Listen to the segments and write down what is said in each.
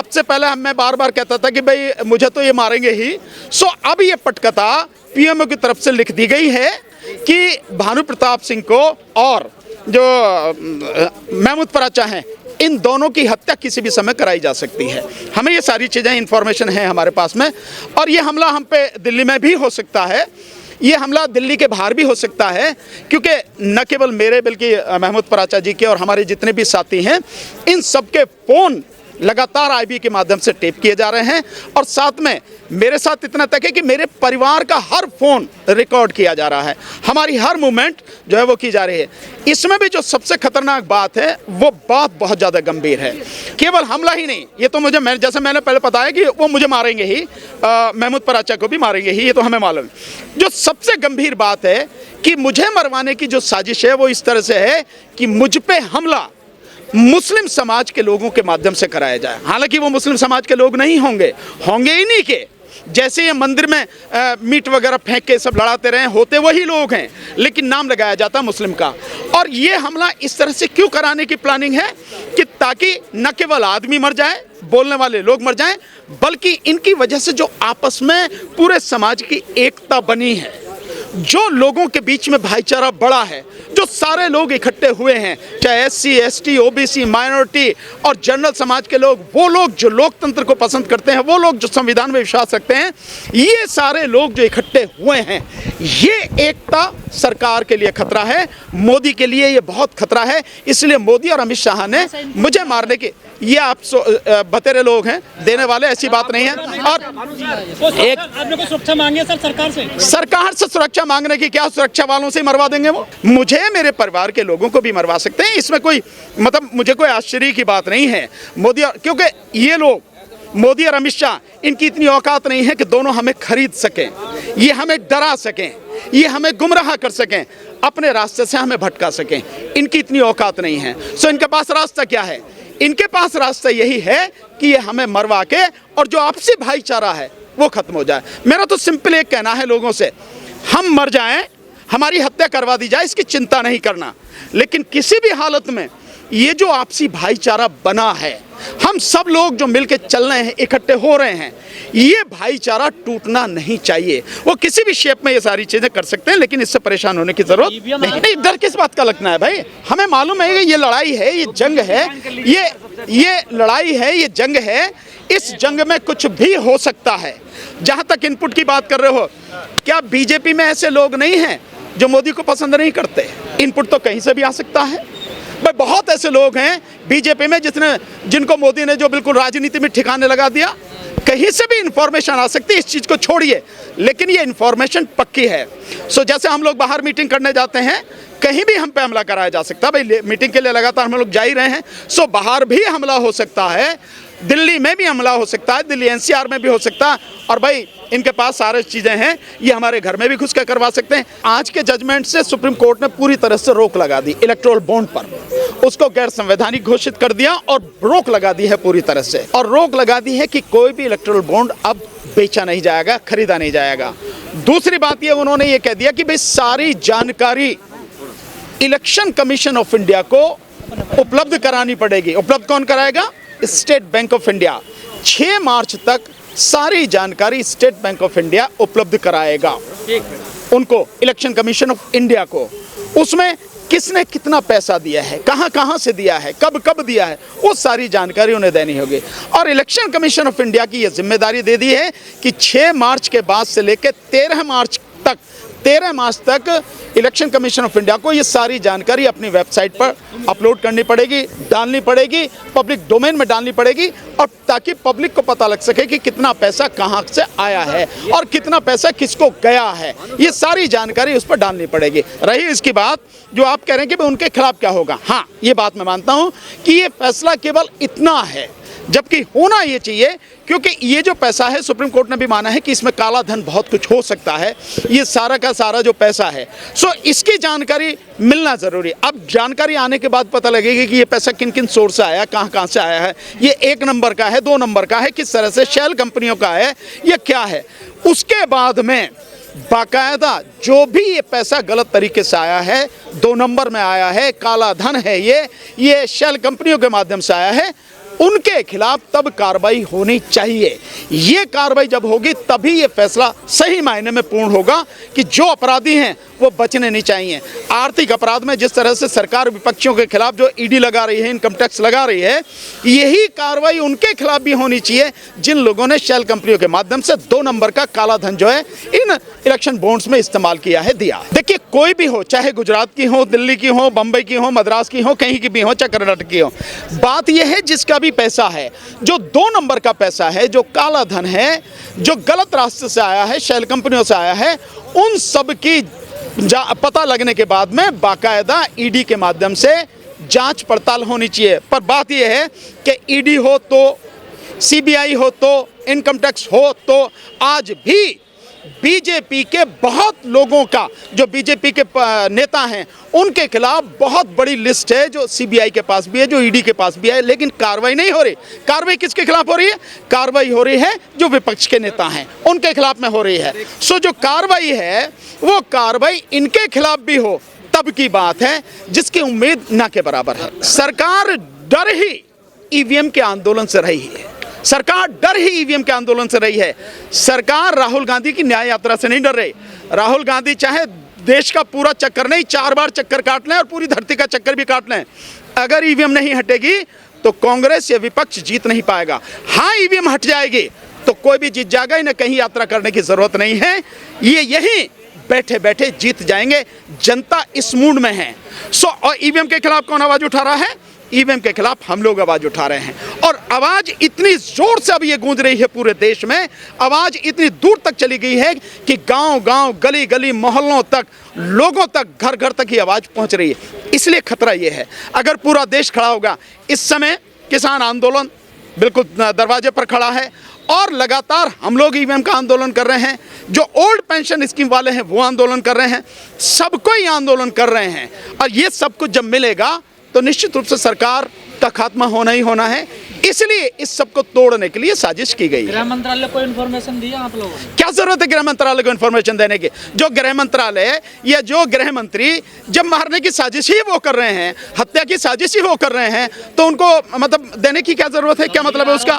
सबसे पहले मैं बार बार कहता था कि भाई मुझे तो ये मारेंगे ही। सो अब ये पटकथा पीएमओ की तरफ से लिख दी गई है कि भानु प्रताप सिंह को और जो महमूद पराचा हैं, इन दोनों की हत्या किसी भी समय कराई जा सकती है। हमें ये सारी चीज़ें इन्फॉर्मेशन है हमारे पास में, और ये हमला हम पे दिल्ली में भी हो सकता है, ये हमला दिल्ली के बाहर भी हो सकता है, क्योंकि न केवल मेरे बल्कि महमूद पराचा जी के और हमारे जितने भी साथी हैं, इन सबके फ़ोन लगातार आईबी के माध्यम से टेप किए जा रहे हैं, और साथ में मेरे साथ इतना तक है कि मेरे परिवार का हर फ़ोन रिकॉर्ड किया जा रहा है, हमारी हर मूवमेंट जो है वो की जा रही है। इसमें भी जो सबसे खतरनाक बात है वो बात बहुत ज़्यादा गंभीर है। केवल हमला ही नहीं, ये तो जैसे मैंने पहले बताया कि वो मुझे मारेंगे ही, महमूद पराचा को भी मारेंगे ही, ये तो हमें मालूम है। जो सबसे गंभीर बात है कि मुझे मरवाने की जो साजिश है वो इस तरह से है कि मुझ पे हमला मुस्लिम समाज के लोगों के माध्यम से कराया जाए। हालांकि वो मुस्लिम समाज के लोग नहीं होंगे ही नहीं के, जैसे ये मंदिर में मीट वगैरह फेंक के सब लड़ाते रहे, होते वही लोग हैं, लेकिन नाम लगाया जाता मुस्लिम का। और ये हमला इस तरह से क्यों कराने की प्लानिंग है कि ताकि न केवल आदमी मर जाए, बोलने वाले लोग मर जाएं, बल्कि इनकी वजह से जो आपस में पूरे समाज की एकता बनी है, जो लोगों के बीच में भाईचारा बढ़ा है, जो सारे लोग इकट्ठे हुए हैं, चाहे SC, ST, OBC, माइनॉरिटी और जनरल समाज के लोग, वो लोग जो लोकतंत्र को पसंद करते हैं, वो लोग जो संविधान में विश्वास रखते हैं, ये सारे लोग जो इकट्ठे हुए हैं, ये एकता सरकार के लिए खतरा है, मोदी के लिए ये बहुत खतरा है। इसलिए मोदी और अमित शाह ने मुझे मारने की, ये आप बतेरे लोग हैं, देने वाले, ऐसी बात नहीं है। और एक आपने को सुरक्षा मांगी है सर सरकार से सुरक्षा मांगने की क्या, सुरक्षा वालों से मरवा देंगे वो? मुझे, मेरे परिवार के लोगों को भी मरवा सकते हैं, इसमें कोई मतलब मुझे कोई आश्चर्य की बात नहीं है। क्योंकि ये लोग, मोदी और अमित शाह, इनकी इतनी औकात नहीं है कि दोनों हमें खरीद सकें, ये हमें डरा सकें, ये हमें गुमराह कर सकें, अपने रास्ते से हमें भटका सकें, इनकी इतनी औकात नहीं है। सो इनके पास रास्ता क्या है? इनके पास रास्ता यही है कि ये हमें मरवा के और जो आपसी भाईचारा है वो खत्म हो जाए। मेरा तो सिंपल एक कहना है लोगों से, हम मर जाएं, हमारी हत्या करवा दी जाए, इसकी चिंता नहीं करना, लेकिन किसी भी हालत में ये जो आपसी भाईचारा बना है, हम सब लोग जो मिलके चल रहे हैं, इकट्ठे हो रहे हैं, ये भाईचारा टूटना नहीं चाहिए। वो किसी भी शेप में ये सारी चीजें कर सकते हैं, लेकिन इससे परेशान होने की जरूरत नहीं। डर किस बात का लगना है भाई? हमें मालूम है कि ये लड़ाई है, ये जंग है, ये लड़ाई है, ये जंग है, इस जंग में कुछ भी हो सकता है। जहां तक इनपुट की बात कर रहे हो, क्या बीजेपी में ऐसे लोग नहीं हैं जो मोदी को पसंद नहीं करते? इनपुट तो कहीं से भी आ सकता है भाई। बहुत ऐसे लोग हैं बीजेपी में जिनको मोदी ने जो बिल्कुल राजनीति में ठिकाने लगा दिया। कहीं से भी इंफॉर्मेशन आ सकती है, इस चीज़ को छोड़िए, लेकिन ये इंफॉर्मेशन पक्की है। सो जैसे हम लोग बाहर मीटिंग करने जाते हैं, कहीं भी हम पे हमला कराया जा सकता है भाई। मीटिंग के लिए लगातार हम लोग जा ही रहे हैं, सो बाहर भी हमला हो सकता है, दिल्ली में भी हमला हो सकता है, दिल्ली NCR में भी हो सकता है। और भाई इनके पास सारी चीज़ें हैं, ये हमारे घर में भी घुस कर करवा सकते हैं। आज के जजमेंट से सुप्रीम कोर्ट ने पूरी तरह से रोक लगा दी इलेक्टोरल बॉन्ड पर, उसको गैर संवैधानिक घोषित कर दिया और रोक लगा दी है पूरी तरह से। और रोक लगा दी है कि कोई भी इलेक्टोरल बॉन्ड अब बेचा नहीं जाएगा, खरीदा नहीं जाएगा। दूसरी बात ये उन्होंने ये कह दिया कि भाई सारी जानकारी इलेक्शन कमीशन ऑफ इंडिया को उपलब्ध करानी पड़ेगी। उपलब्ध कौन कराएगा? State bank of India. 6 मार्च तक सारी जानकारी स्टेट बैंक ऑफ इंडिया उपलब्ध कराएगा उनको, इलेक्शन कमीशन ऑफ इंडिया को। उसमें किसने कितना पैसा दिया है, कहां कहां से दिया है, कब कब दिया है, वो सारी जानकारी उन्हें देनी होगी। और इलेक्शन कमीशन ऑफ इंडिया की ये जिम्मेदारी दे दी है कि 6 मार्च के बाद से लेकर 13 मार्च तक इलेक्शन कमीशन ऑफ इंडिया को ये सारी जानकारी अपनी वेबसाइट पर अपलोड करनी पड़ेगी, डालनी पड़ेगी, पब्लिक डोमेन में डालनी पड़ेगी, और ताकि पब्लिक को पता लग सके कि कितना पैसा कहां से आया है और कितना पैसा किसको गया है। ये सारी जानकारी उस पर डालनी पड़ेगी। रही इसकी बात जो आप कह रहे हैं कि उनके खिलाफ क्या होगा, हाँ ये बात मैं मानता हूं कि ये फैसला केवल इतना है, जबकि होना ये चाहिए, क्योंकि ये जो पैसा है, सुप्रीम कोर्ट ने भी माना है कि इसमें काला धन बहुत कुछ हो सकता है, ये सारा का सारा जो पैसा है। सो इसकी जानकारी मिलना ज़रूरी। अब जानकारी आने के बाद पता लगेगी कि ये पैसा किन किन सोर्स से आया, कहाँ से आया है, ये 1 नंबर का है, 2 नंबर का है, किस तरह से शेल कंपनियों का है, ये क्या है। उसके बाद में बाकायदा जो भी ये पैसा गलत तरीके से आया है, 2 नंबर में आया है, काला धन है, ये शेल कंपनियों के माध्यम से आया है, उनके खिलाफ तब कार्रवाई होनी चाहिए। ये कार्रवाई जब होगी तभी ये फैसला सही मायने में पूर्ण होगा कि जो अपराधी हैं वो बचने नहीं चाहिए। आर्थिक अपराध में जिस तरह से सरकार विपक्षियों के खिलाफ जो ईडी लगा रही है, इनकम टैक्स लगा रही है, यही कार्रवाई उनके खिलाफ भी होनी चाहिए जिन लोगों ने शेल कंपनियों के माध्यम से 2 नंबर का काला धन जो है इन इलेक्शन बॉन्ड्स में इस्तेमाल किया है, दिया। देखिए, कोई भी हो, चाहे गुजरात की हो, दिल्ली की हो, बंबई की हो, मद्रास की हो, कहीं की भी हो, चाहे कर्नाटक की हो, बात यह है जिसका भी पैसा है, जो 2 नंबर का पैसा है, जो काला धन है, जो गलत रास्ते से आया है, शेल कंपनियों से आया है, उन सब की पता लगने के बाद में बाकायदा ईडी के माध्यम से जांच पड़ताल होनी चाहिए। पर बात यह है कि ईडी हो तो, सीबीआई हो तो, इनकम टैक्स हो तो, आज भी बीजेपी के बहुत लोगों का, जो बीजेपी के नेता हैं, उनके खिलाफ बहुत बड़ी लिस्ट है, जो सीबीआई के पास भी है, जो ईडी के पास भी है, लेकिन कार्रवाई नहीं हो रही। कार्रवाई किसके खिलाफ हो रही है? कार्रवाई हो रही है जो विपक्ष के नेता हैं, उनके खिलाफ में हो रही है। सो जो कार्रवाई है वो कार्रवाई इनके खिलाफ भी हो तब की बात है, जिसकी उम्मीद ना के बराबर है। सरकार डर ही ईवीएम के आंदोलन से रही है, सरकार डर ही ईवीएम के आंदोलन से रही है। सरकार राहुल गांधी की न्याय यात्रा से नहीं डर रही। राहुल गांधी चाहे देश का पूरा चक्कर नहीं, 4 बार चक्कर काट लें और पूरी धरती का चक्कर भी काट लें, अगर ईवीएम नहीं हटेगी तो कांग्रेस या विपक्ष जीत नहीं पाएगा। हाँ, ईवीएम हट जाएगी तो कोई भी जीत जाएगा, इन्हें कहीं यात्रा करने की जरूरत नहीं है, ये यहीं बैठे बैठे जीत जाएंगे। जनता इस मूड में है। और ईवीएम के खिलाफ कौन आवाज उठा रहा है? ईवीएम के खिलाफ हम लोग आवाज उठा रहे हैं, और आवाज इतनी जोर से अब ये गूंज रही है पूरे देश में, आवाज इतनी दूर तक चली गई है कि गांव-गांव, गली-गली, मोहल्लों तक, लोगों तक, घर-घर तक ये आवाज पहुंच रही है। इसलिए खतरा ये है, अगर पूरा देश खड़ा होगा। इस समय किसान आंदोलन बिल्कुल दरवाजे पर खड़ा है और लगातार हम लोग ईवीएम का आंदोलन कर रहे हैं, जो ओल्ड पेंशन स्कीम वाले हैं वो आंदोलन कर रहे हैं, सबको ही आंदोलन कर रहे हैं। और ये सब कुछ जब मिलेगा तो निश्चित रूप से सरकार का खात्मा होना ही होना है। इसलिए इस सब को तोड़ने के लिए साजिश की गई है। गृह मंत्रालय को इन्फॉर्मेशन दिया आप लोगों ने? क्या जरूरत है गृह मंत्रालय को इन्फॉर्मेशन देने की? जो गृह मंत्रालय या जो गृह मंत्री जब मारने की साजिश ही वो कर रहे हैं, हत्या की साजिश ही वो कर रहे हैं, तो उनको मतलब देने की क्या जरूरत है? क्या मतलब है उसका?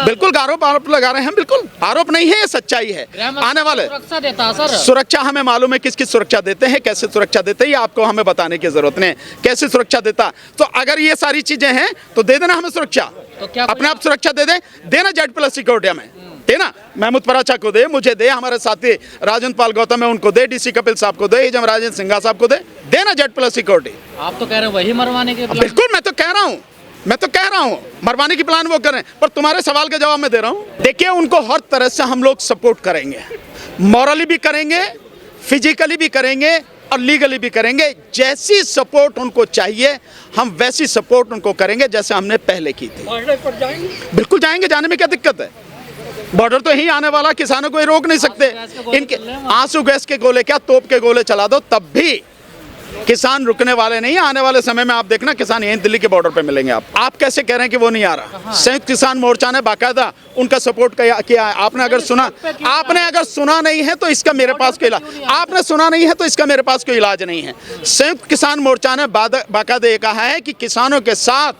बिल्कुल आरोप लगा रहे हैं, बिल्कुल आरोप नहीं है, ये सच्चाई है। आने वाले सुरक्षा देता सर, सुरक्षा हमें मालूम है किसकी सुरक्षा देते हैं, कैसे सुरक्षा देते हैं, ये आपको हमें बताने की जरूरत नहीं, कैसे सुरक्षा देता। तो अगर ये सारी चीजें हैं तो दे देना हमें सुरक्षा, तो क्या अपने आप सुरक्षा दे देना Z+ सिक्योरिटी में देना, महमूद पराचा को दे, मुझे दे, हमारे साथी राजन पाल गौतम है उनको दे, DC कपिल साहब को दे, जम राजेंद्र सिंघा साहब को दे, देना Z+ सिक्योरिटी। आप तो कह रहे हो वही मरवाने के प्लान? बिल्कुल, मैं तो कह रहा हूँ मरवाने की प्लान वो कर रहे हैं, पर तुम्हारे सवाल का जवाब मैं दे रहा हूँ। देखिए, उनको हर तरह से हम लोग सपोर्ट करेंगे, मॉरली भी करेंगे, फिजिकली भी करेंगे और लीगली भी करेंगे। जैसी सपोर्ट उनको चाहिए हम वैसी सपोर्ट उनको करेंगे जैसे हमने पहले की थी। बॉर्डर पर जाएंगे? बिल्कुल जाएंगे, जाने में क्या दिक्कत है? बॉर्डर तो यही आने वाला, किसानों को ये रोक नहीं सकते। इनके आंसू गैस के गोले क्या, तोप के गोले चला दो तब भी किसान रुकने वाले नहीं। आने वाले समय में आप देखना किसान यहीं दिल्ली के बॉर्डर पे मिलेंगे। आप कैसे कह रहे हैं कि वो नहीं आ रहा? संयुक्त किसान मोर्चा ने बाकायदा उनका सपोर्ट किया है। आपने अगर सुना नहीं है तो इसका मेरे पास कोई इलाज, आपने सुना नहीं है तो इसका मेरे पास कोई इलाज नहीं है। संयुक्त किसान मोर्चा ने बाकायदा ये कहा है कि किसानों के साथ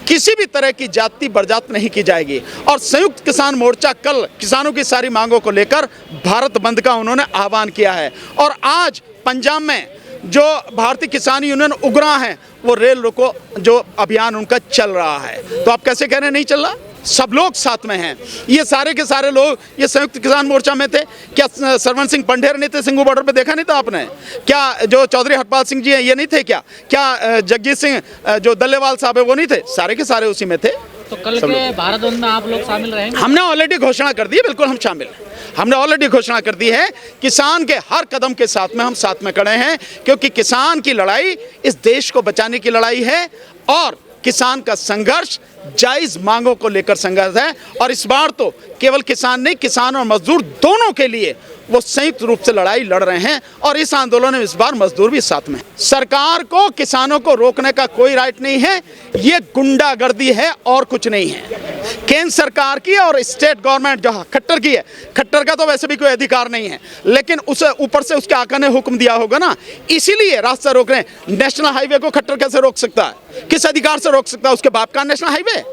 किसी भी तरह की जाति बरजात नहीं की जाएगी, और संयुक्त किसान मोर्चा कल किसानों की सारी मांगों को लेकर भारत बंद का उन्होंने आह्वान किया है। और आज पंजाब में जो भारतीय किसान यूनियन उग्रा है, वो रेल रोको जो अभियान उनका चल रहा है। तो आप कैसे कह रहे हैं नहीं चल रहा? सब लोग साथ में हैं। ये सारे के सारे लोग ये संयुक्त किसान मोर्चा में थे। क्या सरवन सिंह पंढेर नहीं थे सिंघू बॉर्डर पे? देखा नहीं था आपने? क्या जो चौधरी हरपाल सिंह जी हैं ये नहीं थे क्या? क्या जगजीत सिंह जो दल्लेवाल साहब है वो नहीं थे? सारे के सारे उसी में थे। तो कल के भारत बंद में आप लोग शामिल रहेंगे? हमने ऑलरेडी घोषणा कर दी है, बिल्कुल हम शामिल हैं। हमने ऑलरेडी घोषणा कर दी है, किसान के हर कदम के साथ में हम साथ में खड़े हैं, क्योंकि किसान की लड़ाई इस देश को बचाने की लड़ाई है, और किसान का संघर्ष जायज मांगों को लेकर संघर्ष है। और इस बार तो केवल किसान नहीं, किसान और मजदूर दोनों के लिए वो संयुक्त रूप से लड़ाई लड़ रहे हैं, और इस आंदोलन में इस बार मजदूर भी साथ में। सरकार को किसानों को रोकने का कोई राइट नहीं है, ये गुंडागर्दी है और कुछ नहीं है। केंद्र सरकार की और स्टेट गवर्नमेंट जो खट्टर की है, खट्टर का तो वैसे भी कोई अधिकार नहीं है, लेकिन उसे ऊपर से उसके आका ने हुक्म दिया होगा ना, इसीलिए रास्ता रोक रहे हैं। नेशनल हाईवे को खट्टर कैसे रोक सकता है? किस अधिकार से रोक सकता है? उसके बाप का national highway highway,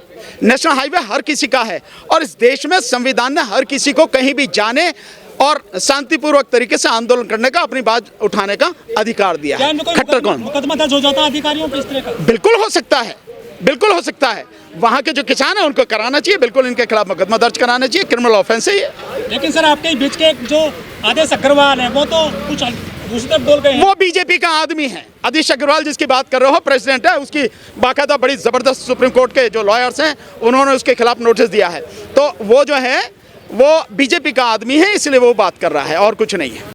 national highway हर किसी का है और इस देश में संविधान ने हर किसी को कहीं भी जाने और शांतिपूर्वक तरीके से आंदोलन करने का, अपनी बात उठाने का अधिकार दिया है। खट्टर कौन? मुकदमा दर्ज हो जाता है अधिकारियों पे इस तरह का? बिल्कुल हो सकता है, बिल्कुल हो सकता है। वहाँ के जो किसान हैं उनको कराना चाहिए, बिल्कुल इनके खिलाफ मुकदमा दर्ज कराना चाहिए, क्रिमिनल ऑफेंस है ये। लेकिन सर आपके बीच के एक जो आदेश अग्रवाल है वो तो कुछ दूसरी तरफ बोल गए हैं। वो बीजेपी का आदमी है। आदेश अग्रवाल जिसकी बात कर रहे हो प्रेसिडेंट है, उसकी बाकायदा बड़ी जबरदस्त सुप्रीम कोर्ट के जो लॉयर्स हैं उन्होंने उसके खिलाफ नोटिस दिया है। तो वो जो है वो बीजेपी का आदमी है, इसलिए वो बात कर रहा है और कुछ नहीं है।